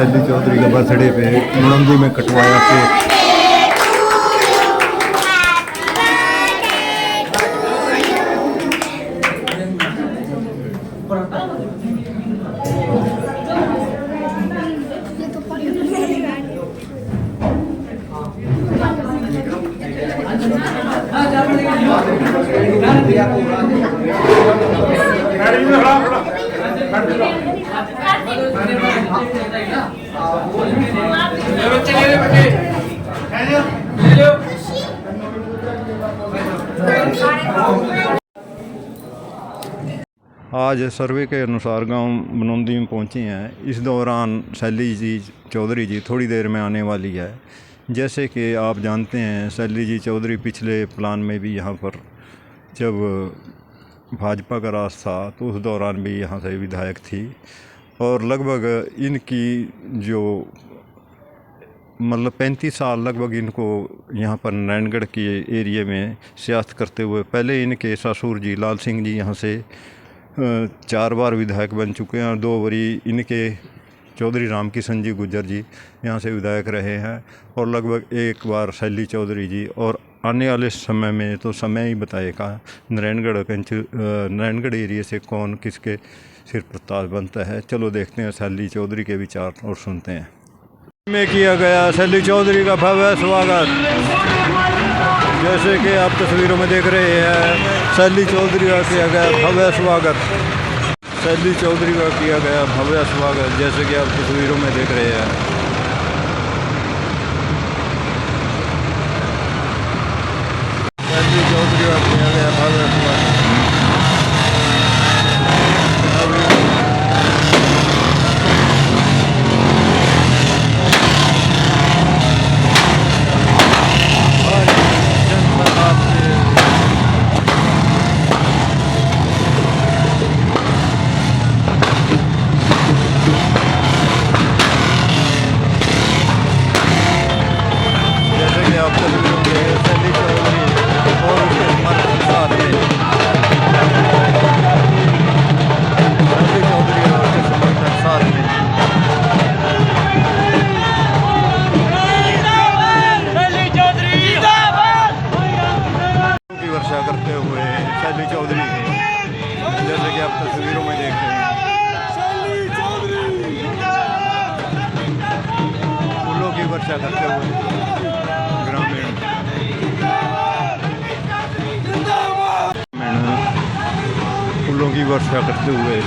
शैली चौधरी का बर्थडे पे मनोंदी में कटवाया केक। आज सर्वे के अनुसार गांव मनोंदी में पहुंचे हैं। इस दौरान शैली जी चौधरी जी थोड़ी देर में आने वाली है। जैसे कि आप जानते हैं, शैली जी चौधरी पिछले प्लान में भी यहाँ पर जब भाजपा का राज था तो उस दौरान भी यहाँ से विधायक थी और लगभग इनकी जो मतलब 35 साल लगभग इनको यहाँ पर नारायणगढ़ के एरिया में सियासत करते हुए, पहले इनके ससुर जी लाल सिंह जी यहाँ से 4 बार विधायक बन चुके हैं और 2 बारी इनके चौधरी राम किशन जी गुज्जर जी यहाँ से विधायक रहे हैं और लगभग 1 बार शैली चौधरी जी। और आने वाले समय में तो समय ही बताएगा नारायणगढ़ एरिया से कौन किसके सिर पर ताज बनता है। चलो देखते हैं शैली चौधरी के विचार और सुनते हैं। में किया गया शैली चौधरी का भव्य स्वागत। जैसे कि आप तस्वीरों में देख रहे हैं, शैली चौधरी का किया गया भव्य स्वागत। शैली चौधरी का किया गया भव्य स्वागत, जैसे कि आप तस्वीरों में देख रहे हैं। शैली चौधरी का किया गया भव्य स्वागत। करते हुए शैली चौधरी जैसे कि आप तस्वीरों में देख रहे हैं, फूलों की वर्षा करते हुए ग्रामीण फूलों की वर्षा करते हुए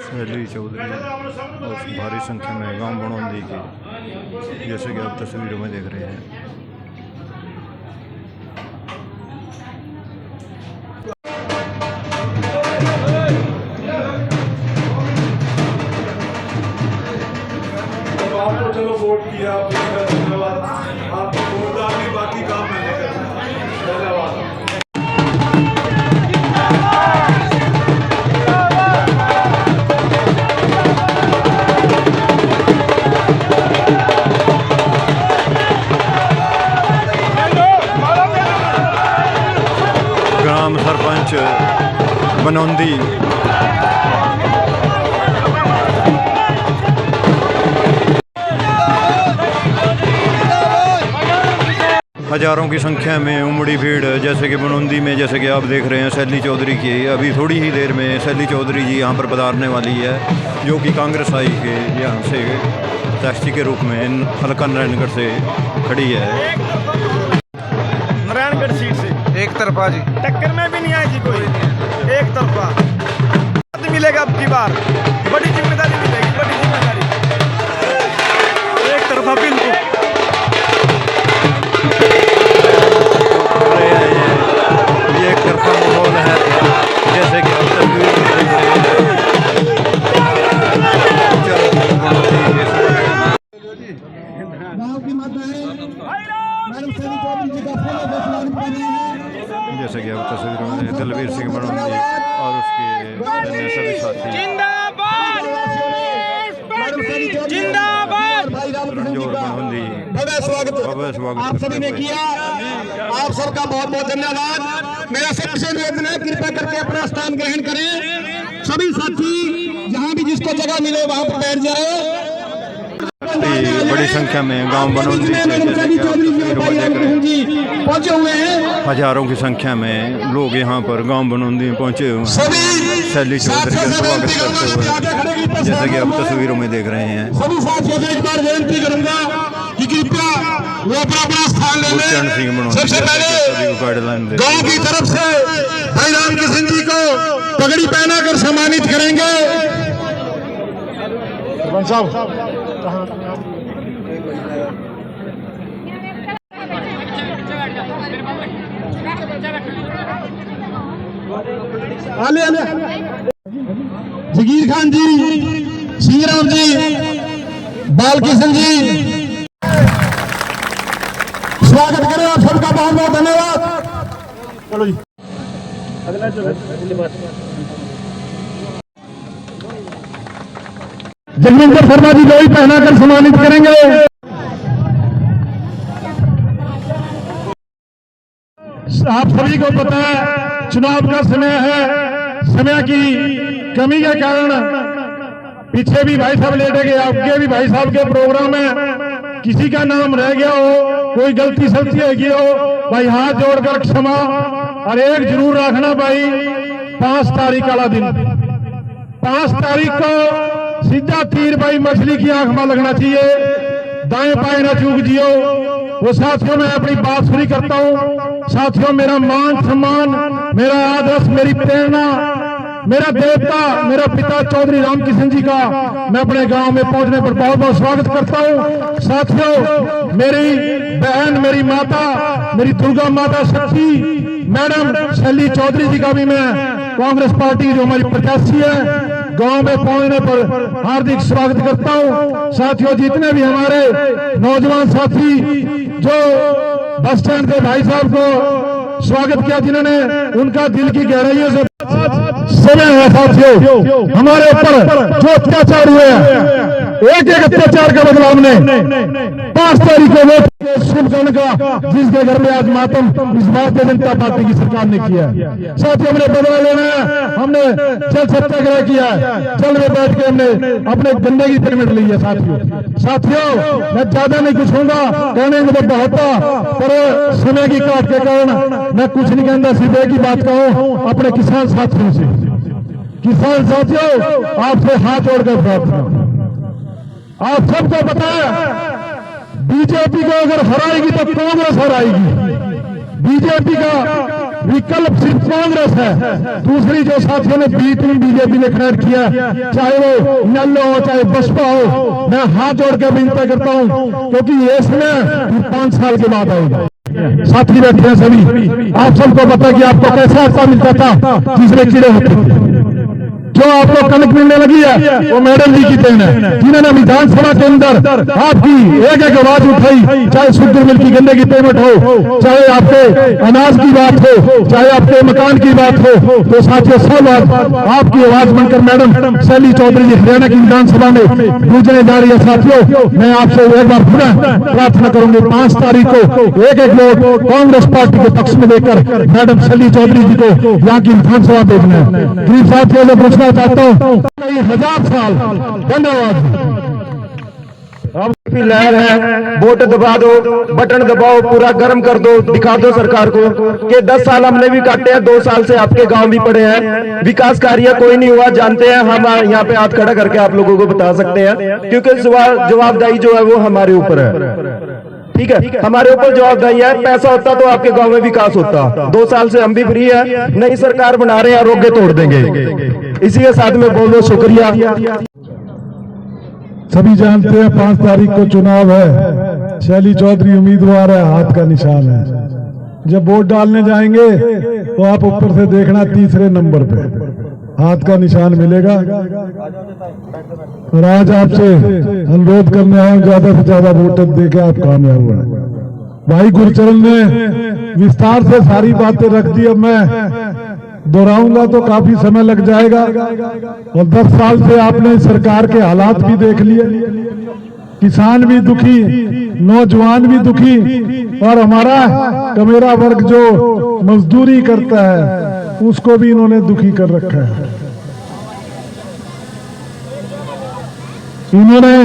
शैली चौधरी और भारी संख्या में गांव बनौंदी के, जैसे कि आप तस्वीरों में देख रहे हैं। आपको चलो वोट किया, धन्यवाद। आपको वोट डाली, बाकी काम मैंने करना है। धन्यवाद। ग्राम सरपंच बनौंदी हजारों की संख्या में उमड़ी भीड़, जैसे कि बनौंदी में जैसे कि आप देख रहे हैं शैली चौधरी की अभी थोड़ी ही देर में शैली चौधरी जी यहाँ पर पधारने वाली है, जो कि कांग्रेस आई के यहाँ से टैक्सी के रूप में हल्का नारायणगढ़ से खड़ी है। नारायणगढ़ सीट से एक तरफा जी, टक्कर में भी नहीं आएगी कोई, एक तरफा मिलेगा। अब की बार बड़ी जिम्मेदारी मिलेगी, बड़ी जिम्मेदारी, एक तरफा बिल्कुल। ये एक तरफा माहौल है, जैसे कि आप तस्वीर में देख रहे हैं। जैसे कि आप तस्वीरों में दलवीर सिंह बनौंदी और उसके जिंदाबाद। रणजोर बनोंदी भव्य स्वागत भव्य स्वागत आप सभी ने करते हुए। किया। आप सबका बहुत बहुत धन्यवाद। मेरा सबसे निवेदन है, कृपया करके अपना स्थान ग्रहण करें। सभी साथी जहां भी जिसको जगह मिले वहां पर बैठ जाए। बड़ी संख्या में गांव बनोंदी से जैसे कि आप तस्वीरों में देख रहे हैं, पहुंचे हुए हैं। हजारों की संख्या में लोग यहाँ पर गांव बनोंदी में पहुंचे हुए हैं सभी शैली चौधरी का स्वागत करते हुए, जैसा कि आप तस्वीरों में देख रहे हैं। सभी साथियों से एक बार विनती करूंगा कि कृपया वो अपना स्थान ले गुरचरण सिंह लें। बनोंदी सबसे सभी पहले को गाइडलाइन देते गांव की तरफ से भाई रामकिशन जी को पगड़ी पहनाकर सम्मानित करेंगे। सरपंच साहब आले आले जगीर खान जी, सिंहराम जी, बालकिशन जी, स्वागत करें आप सबका बहुत बहुत धन्यवाद। चलो जी जगविंदर शर्मा जी लोही पहनाकर सम्मानित करेंगे। आप सभी को पता है चुनाव का समय है। समय की कमी के कारण पीछे भी भाई साहब लेटे गए, आपके भी भाई साहब के प्रोग्राम में किसी का नाम रह गया हो, कोई गलती सलती हो गई हो, भाई हाथ जोड़कर क्षमा। और एक जरूर रखना भाई, 5 तारीख वाला दिन, 5 तारीख को सीधा तीर भाई मछली की आंख में लगना चाहिए। दाएं बाएं ना चूक जियो। वो साथियों मैं अपनी बात पूरी करता हूँ। साथियों मेरा मान सम्मान, मेरा आदर्श, मेरी प्रेरणा, मेरा देवता, मेरा पिता चौधरी रामकिशन जी का मैं अपने गांव में पहुंचने पर बहुत बहुत स्वागत करता हूं। साथियों मेरी बहन, मेरी माता, मेरी दुर्गा माता शक्ति मैडम शैली चौधरी जी का भी मैं कांग्रेस पार्टी की जो हमारी प्रत्याशी है गांव में पहुंचने पर हार्दिक स्वागत करता हूं। साथियों जितने भी हमारे नौजवान साथी जो बस स्टैंड के भाई साहब को स्वागत किया, जिन्होंने उनका दिल की गहराइयों से समय है साथियों हमारे ऊपर जो अत्याचार हुए हैं, एक एक अत्याचार का बदला हमने 5 तारीख को वोट शुभकर्ण का, जिसके घर में आज मातम इस भारतीय जनता पार्टी की सरकार ने किया है। साथियों हमने बदला लेना है, हमने जल सत्याग्रह किया है, जल में बैठ के हमने अपने गन्ने की पेमेंट ली है। साथियों मैं ज्यादा नहीं कुछ होगा, कहने में तो बहुत था, पर समय की काट के कारण मैं कुछ नहीं कहता, सिर्फ एक ही बात कहूं अपने किसान साथियों से। किसान साथियों आपसे हाथ जोड़कर प्रार्थना, आप सबको पता है बीजेपी को अगर हराएगी तो कांग्रेस हराएगी। बीजेपी का विकल्प सिर्फ कांग्रेस है। दूसरी जो साथियों ने बीजेपी ने खड़ा किया, चाहे वो नल्लो हो चाहे बसपा हो, मैं हाथ जोड़ के विनती करता हूं, क्योंकि ये समय 5 साल के बाद आएगा। साथी बैठे हैं सभी, आप सबको पता कि आपको कैसा आटा मिलता था जिसमें कीड़े होते थे। जो आपको कनक मिलने लगी है वो मैडम जी की देन है, जिन्होंने विधानसभा के अंदर आपकी एक एक आवाज उठाई, चाहे शुगर मिल की गन्ने की पेमेंट हो, चाहे आपके अनाज की बात हो, चाहे आपके मकान की बात हो, तो साथियों सब आपकी आवाज बनकर मैडम शैली चौधरी जी हरियाणा की विधानसभा में गूंजने जा रही है। साथियों मैं आपसे एक बार पुनः प्रार्थना करूंगी, 5 तारीख को एक एक वोट कांग्रेस पार्टी के पक्ष में लेकर मैडम शैली चौधरी जी को यहाँ की विधानसभा भेजना है। गरीब साथियों से पूछना चाहता हूँ, 1000 साल धन्यवाद। अब लहर है, वोट दबा दो, बटन दबाओ, पूरा गर्म कर दो, दिखा दो सरकार को कि 10 साल हमने भी काटे हैं, 2 साल से आपके गांव भी पड़े हैं, विकास कार्य कोई नहीं हुआ, जानते हैं। हम यहाँ पे हाथ खड़ा करके आप लोगों को बता सकते हैं, क्योंकि जवाबदारी जो है वो हमारे ऊपर है। ठीक है, हमारे ऊपर जवाबदारी है। पैसा होता तो आपके गांव में विकास होता। 2 साल से हम भी फ्री है, नई सरकार बना रहे हैं, आरोग्य तोड़ देंगे। इसी के साथ में बहुत बहुत शुक्रिया। सभी जानते हैं 5 तारीख को चुनाव है, शैली चौधरी उम्मीदवार है, हाथ का निशान है। जब वोट डालने जाएंगे तो आप ऊपर से देखना 3रे नंबर पे हाथ का निशान मिलेगा। और आज आपसे अनुरोध करने आए, ज्यादा से ज्यादा वोट देके आप कामयाब हुए। भाई गुरचरण ने विस्तार से सारी बातें रख दी। अब मैं दोहराऊंगा तो काफी समय लग जाएगा। और 10 साल से आपने सरकार के हालात भी देख लिए, किसान भी दुखी, नौजवान भी दुखी, और हमारा कमेरा वर्ग जो मजदूरी करता है उसको भी इन्होंने दुखी कर रखा है। इन्होंने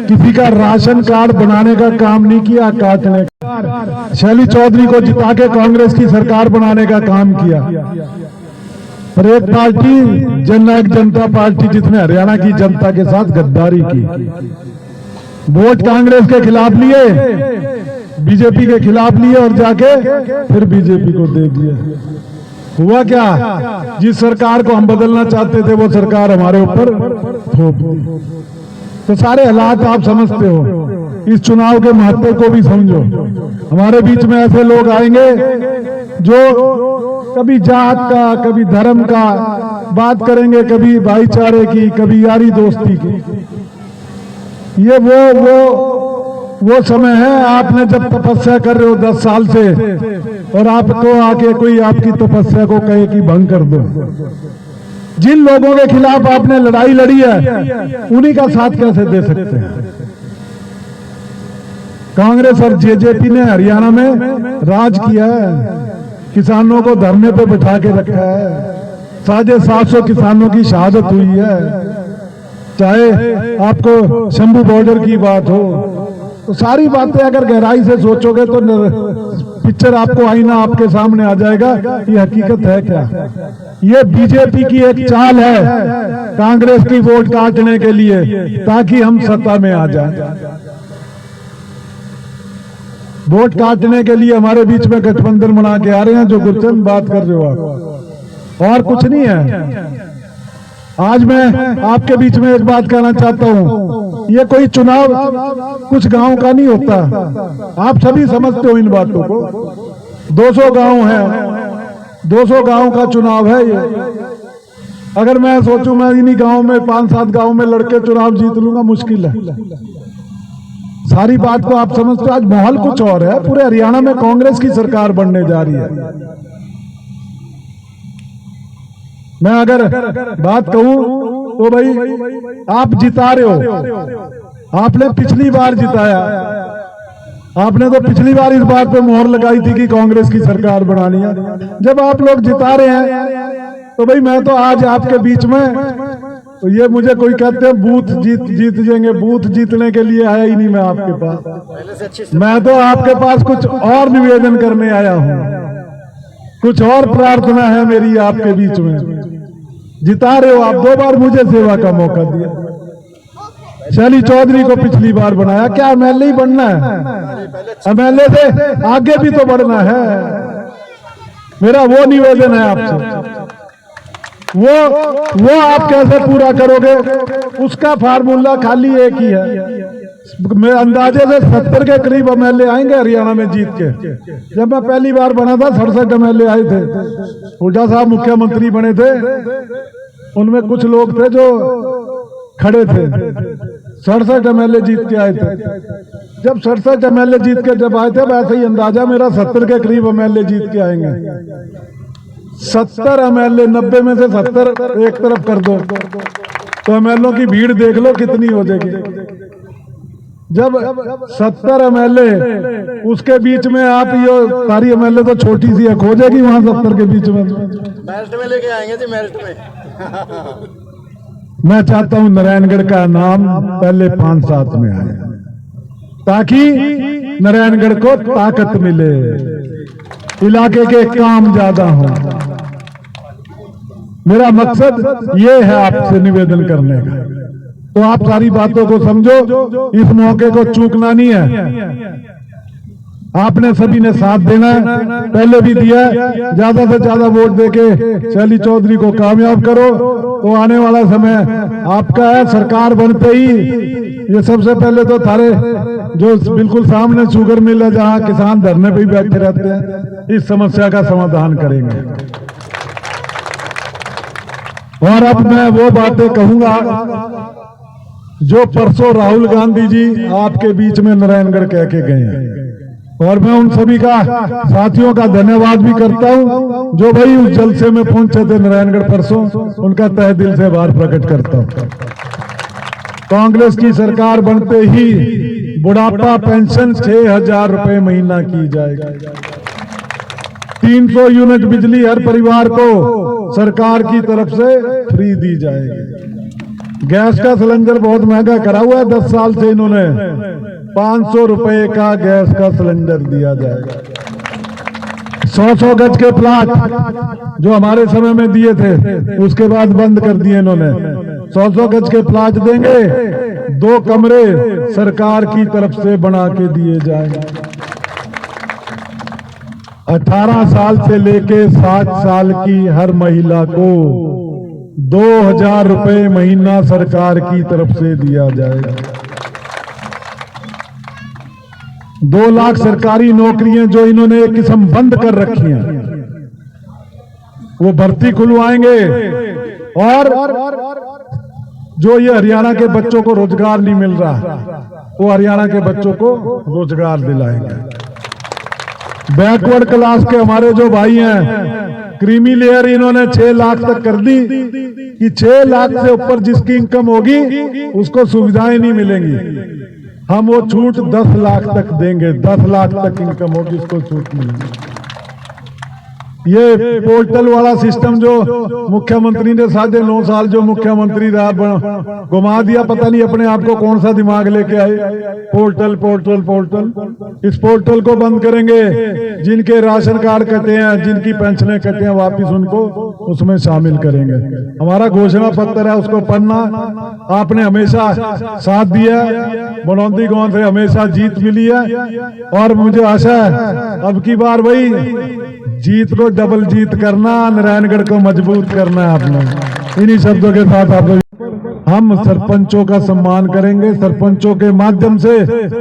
किसी का राशन कार्ड बनाने का काम नहीं किया, काटने का। शैली चौधरी को जिता के कांग्रेस की सरकार बनाने का काम किया। पर एक पार्टी जननायक जनता पार्टी जिसने हरियाणा की जनता के साथ गद्दारी की, वोट कांग्रेस के खिलाफ लिए, बीजेपी के खिलाफ लिए और जाके फिर बीजेपी को दे दिया। हुआ क्या, जिस सरकार को हम बदलना चाहते थे वो सरकार हमारे ऊपर थोप दी। तो सारे हालात आप समझते हो, इस चुनाव के महत्व को भी समझो। हमारे बीच में ऐसे लोग आएंगे जो कभी जात का, कभी धर्म का बात करेंगे, कभी भाईचारे की, कभी यारी दोस्ती की। ये वो समय है, आपने जब तपस्या कर रहे हो 10 साल से, और आपको आके कोई आपकी तपस्या को कहे कि भंग कर दो। जिन लोगों के खिलाफ आपने लड़ाई लड़ी है उन्हीं का साथ कैसे दे सकते हैं। कांग्रेस और जेजेपी ने हरियाणा में राज किया है, किसानों को धरने पे बिठा के रखा है, 750 किसानों की शहादत हुई है। चाहे आपको शंभू बॉर्डर की बात हो, तो सारी बातें अगर गहराई से सोचोगे तो पिक्चर आपको आईना आपके सामने आ जाएगा, ये हकीकत है क्या। ये बीजेपी की एक चाल है कांग्रेस की वोट काटने के लिए, ताकि हम सत्ता में आ जाएं। वोट काटने के लिए हमारे बीच में गठबंधन बना के आ रहे हैं, जो गुरचंद बात कर रहे हो आप, और कुछ नहीं है। आज मैं आपके बीच में एक बात कहना चाहता हूं, ये कोई चुनाव कुछ गांव का नहीं होता, आप सभी समझते हो इन बातों को। 200 गांव है, 200 गांव का चुनाव है ये। अगर मैं सोचूं मैं इन्हीं गांव में 5-7 गांव में लड़के चुनाव जीत लूंगा, मुश्किल है। सारी बात को आप समझते हो। आज माहौल कुछ और है, पूरे हरियाणा में कांग्रेस की सरकार बनने जा रही है। मैं अगर बात कहूं तो भाई आप जिता रहे हो, आपने पिछली बार जिताया, आपने तो पिछली बार इस बात पे मोहर लगाई थी कि कांग्रेस की सरकार बनानी है। जब आप लोग जिता रहे हैं तो भाई मैं तो आज आपके बीच में, तो ये मुझे कोई कहते हैं बूथ जीत जाएंगे, बूथ जीतने के लिए आया ही नहीं मैं आपके पास। मैं तो आपके पास कुछ और निवेदन करने आया हूं, कुछ और प्रार्थना है मेरी आपके बीच में। जिता रहे हो आप, 2 बार मुझे सेवा का मौका दिया। शैली चौधरी को पिछली बार बनाया, क्या एमएलए ही बनना है? एमएलए से आगे भी तो बढ़ना है। मेरा वो निवेदन है आपसे, वो आप कैसे पूरा करोगे, उसका फार्मूला खाली एक ही है। मैं अंदाजे से 70 के करीब एमएलए आएंगे हरियाणा में जीत के। जब मैं पहली बार बना था 67 एमएलए आए थे, हुड्डा साहब मुख्यमंत्री बने थे, उनमें कुछ लोग थे जो खड़े थे। 67 एमएलए जीत के आए थे। जब 67 एमएलए जीत के जब आए थे, वैसे ही अंदाजा मेरा 70 के करीब एमएलए जीत के आएंगे। 70 एमएलए, 90 में से 70 एक तरफ कर दो तो एमएलए की भीड़ देख लो कितनी हो जाएगी। जब 70 एमएलए, उसके बीच में आप ये सारी एमएलए तो छोटी सी है, खो जाएगी वहां 70 के बीच में। मेरिट में लेके आएंगे जी, मेरिट में। मैं चाहता हूं नारायणगढ़ का नाम पहले 5-7 में आए, ताकि नारायणगढ़ को ताकत मिले, इलाके के काम ज्यादा हो। मेरा मकसद ये है आपसे निवेदन करने का। तो आप सारी बातों को समझो, इस मौके को चूकना नहीं है। आपने सभी ने साथ देना है, पहले भी दिया है। ज्यादा से ज्यादा वोट देके शैली चौधरी को कामयाब करो, तो आने वाला समय आपका है। सरकार बनते ही ये सबसे पहले तो थारे जो बिल्कुल सामने शुगर मिल है, जहां किसान धरने पे ही बैठे रहते हैं, इस समस्या का समाधान करेंगे। और अब मैं वो बातें कहूंगा जो परसों राहुल गांधी जी आपके बीच में नारायणगढ़ कह के गए हैं। और मैं उन सभी का साथियों का धन्यवाद भी करता हूं जो भाई उस जलसे में पहुंचे थे नारायणगढ़ परसों, उनका तहे दिल से आभार प्रकट करता हूं। कांग्रेस की सरकार बनते ही बुढ़ापा पेंशन 6,000 रुपए महीना की जाएगी। 300 यूनिट बिजली हर परिवार को सरकार की तरफ से फ्री दी जाएगी। गैस का सिलेंडर बहुत महंगा करा हुआ है, 10 साल से इन्होंने 500 रुपए का गैस का सिलेंडर दिया जाएगा। 100 गज के प्लाट जो हमारे समय में दिए थे उसके बाद बंद कर दिए इन्होंने। 100 गज के प्लाट देंगे, 2 कमरे सरकार की तरफ से बना के दिए जाएंगे। 18 साल से लेके 60 साल की हर महिला को 2,000 रुपए महीना सरकार की तरफ से दिया जाएगा। 2 लाख सरकारी नौकरियां जो इन्होंने एक किस्म बंद कर रखी हैं वो भर्ती खुलवाएंगे। और जो ये हरियाणा के बच्चों को रोजगार नहीं मिल रहा वो हरियाणा के बच्चों को रोजगार दिलाएंगे। बैकवर्ड क्लास के हमारे जो भाई हैं, क्रीमी लेयर इन्होंने 6 लाख तक कर दी कि 6 लाख से ऊपर जिसकी इनकम होगी उसको सुविधाएं नहीं मिलेंगी। हम वो छूट 10 लाख तक देंगे। 10 लाख तक इनकम होगी उसको छूट मिलेगी। ये पोर्टल वाला सिस्टम जो मुख्यमंत्री ने 9.5 साल जो मुख्यमंत्री रहा घुमा दिया, पता नहीं अपने आप को कौन सा दिमाग लेके आए। पोर्टल पोर्टल पोर्टल, इस पोर्टल को बंद करेंगे। जिनके राशन कार्ड कटे हैं, जिनकी पेंशनें कटे हैं, वापिस उनको उसमें शामिल करेंगे। हमारा घोषणा पत्र है, उसको पढ़ना। आपने हमेशा साथ दिया, बनौंदी गांव से हमेशा जीत मिली है और मुझे आशा है अब की बार वही जीत को डबल जीत करना, नारायणगढ़ को मजबूत करना है आपने। इन्हीं शब्दों के साथ आप हम सरपंचों का सम्मान करेंगे। सरपंचों के माध्यम से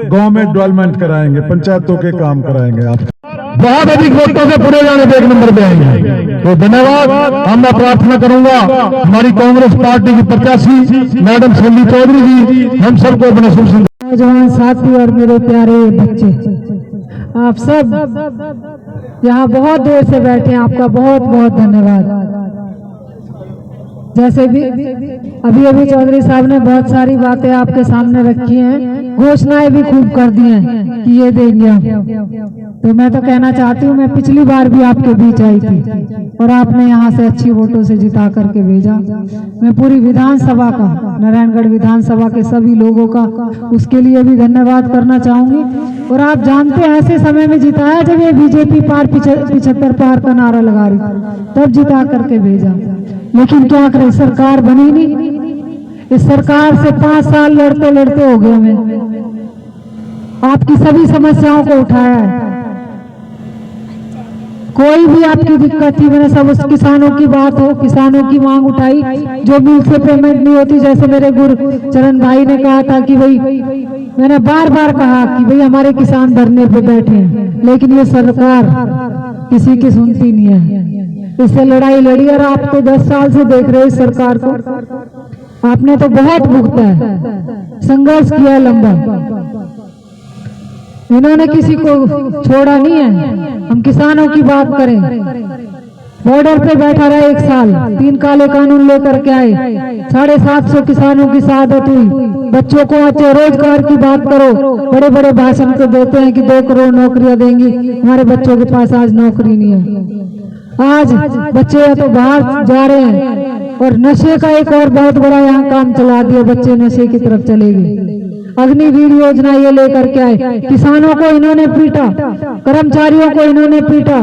गांव में डेवलपमेंट कराएंगे, पंचायतों के काम कराएंगे। आप बहुत अधिक वोटों से पूरे जाने पे 1 नंबर पे आएंगे। तो धन्यवाद। हम मैं प्रार्थना करूंगा हमारी कांग्रेस पार्टी की प्रत्याशी मैडम शैली चौधरी जी हम सबको अपने शुभ नौजवान साथी और मेरे प्यारे बच्चे, आप सब यहाँ बहुत देर से बैठे हैं, आपका बहुत बहुत धन्यवाद। जैसे भी अभी चौधरी साहब ने बहुत सारी बातें आपके सामने रखी हैं, घोषणाएं भी खूब कर दी हैं कि ये देंगे हम। तो मैं तो कहना चाहती हूँ, मैं पिछली बार भी आपके बीच आई थी और आपने यहाँ से अच्छी वोटों से जिता करके भेजा। मैं पूरी विधानसभा का, नारायणगढ़ विधानसभा के सभी लोगों का उसके लिए भी धन्यवाद करना चाहूंगी। और आप जानते हैं ऐसे समय में जिताया जब ये बीजेपी पार 75 पार का नारा लगा रही, तब जिता करके भेजा। लेकिन क्या करें, सरकार बनी नहीं। इस सरकार से 5 साल लड़ते लड़ते हो गए हमें। आपकी सभी समस्याओं को उठाया है, कोई भी आपकी दिक्कत थी मैंने सब उस किसानों की बात हो, किसानों की मांग उठाई। जो मिल से पेमेंट नहीं होती, जैसे मेरे गुरचरण भाई ने कहा था कि भाई, मैंने बार बार कहा कि भाई हमारे किसान धरने पे बैठे हैं, लेकिन ये सरकार किसी की सुनती नहीं है। इससे लड़ाई लड़ी और आप तो 10 साल से देख रहे हो इस सरकार को। आपने तो बहुत भुगता है, संघर्ष किया लंबा। इन्होंने किसी को छोड़ा नहीं है। हम किसानों की बात करें, बॉर्डर पे बैठा रहा 1 साल, 3 काले कानून लेकर के आए, 750 किसानों की शहादत हुई। बच्चों को अच्छे रोजगार की बात करो, बड़े बड़े भाषण तो देते हैं कि 2 करोड़ नौकरियां देंगी, हमारे बच्चों के पास आज नौकरी नहीं है। आज बच्चे या तो बाहर जा रहे हैं और नशे का एक और बहुत बड़ा यहाँ काम चला दिया, बच्चे नशे की तरफ चले गए। अग्निवीर योजना ये लेकर के आए, किसानों को इन्होंने पीटा, कर्मचारियों को इन्होंने पीटा,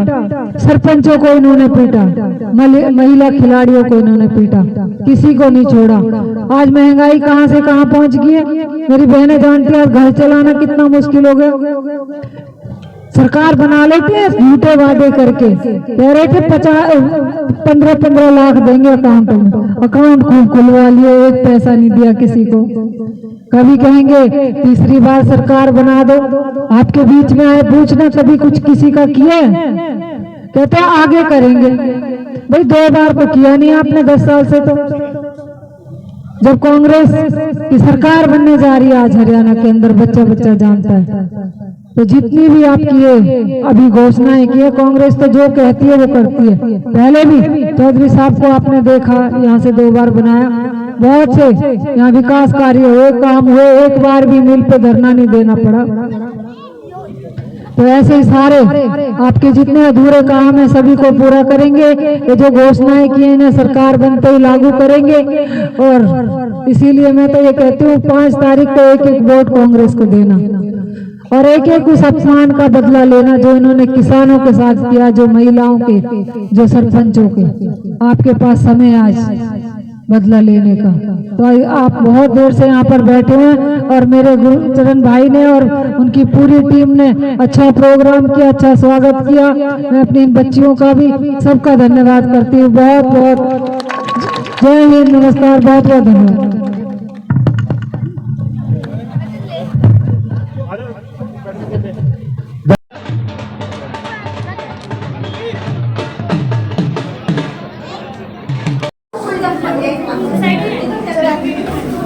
सरपंचों को इन्होंने पीटा, महिला खिलाड़ियों को इन्होंने पीटा, किसी को नहीं छोड़ा। आज महंगाई कहाँ से कहाँ पहुंच गई है, मेरी बहनें जानती है। घर चलाना कितना मुश्किल हो गया। सरकार बना लेते हैं झूठे वादे करके, कह रहे थे 15 लाख देंगे अकाउंट में, अकाउंट खूब खुलवा लिए, 1 पैसा नहीं दिया किसी को। कभी कहेंगे तीसरी बार सरकार बना दो, आपके बीच में आए पूछना कभी कुछ किसी का किया है, कहते हैं आगे करेंगे। भाई 2 बार तो किया नहीं आपने 10 साल से। तो जब कांग्रेस की सरकार बनने जा रही है आज हरियाणा के अंदर, बच्चा बच्चा जानता है तो जितनी भी आपकी ये अभी घोषणाएं की है, कांग्रेस तो जो कहती है वो करती है। पहले भी चौधरी साहब को आपने देखा, यहाँ से 2 बार बनाया, बहुत से यहाँ विकास कार्य हुए, काम हुए, एक बार भी मिल पे धरना नहीं देना पड़ा। तो ऐसे ही सारे आपके जितने अधूरे काम है सभी को पूरा करेंगे। ये जो घोषणाएं की है इन्हें सरकार बनते ही लागू करेंगे। और इसीलिए मैं तो ये कहती हूँ 5 तारीख को एक वोट कांग्रेस को देना और एक उस अपमान का बदला लेना जो इन्होंने किसानों के साथ किया, जो महिलाओं के, जो सरपंचों के। आपके पास समय आज बदला लेने का। तो आप बहुत देर से यहाँ पर बैठे हैं और मेरे गुरुचरण भाई ने और उनकी पूरी टीम ने अच्छा प्रोग्राम किया, अच्छा स्वागत किया। मैं अपनी इन बच्चियों का भी सबका धन्यवाद करती हूँ। बहुत बहुत जय हिंद, नमस्कार, बहुत बहुत धन्यवाद।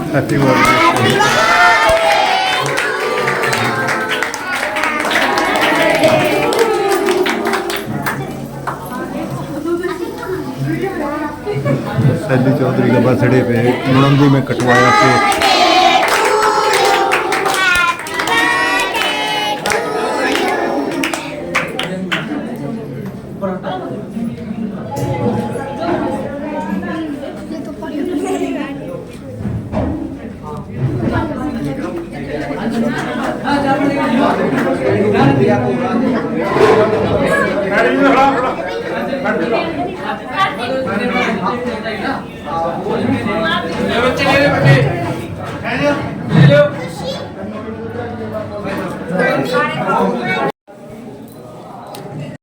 Happy birthday. शैली चौधरी का बर्थडे पे मुनंदी में कटवाया केक। ले लो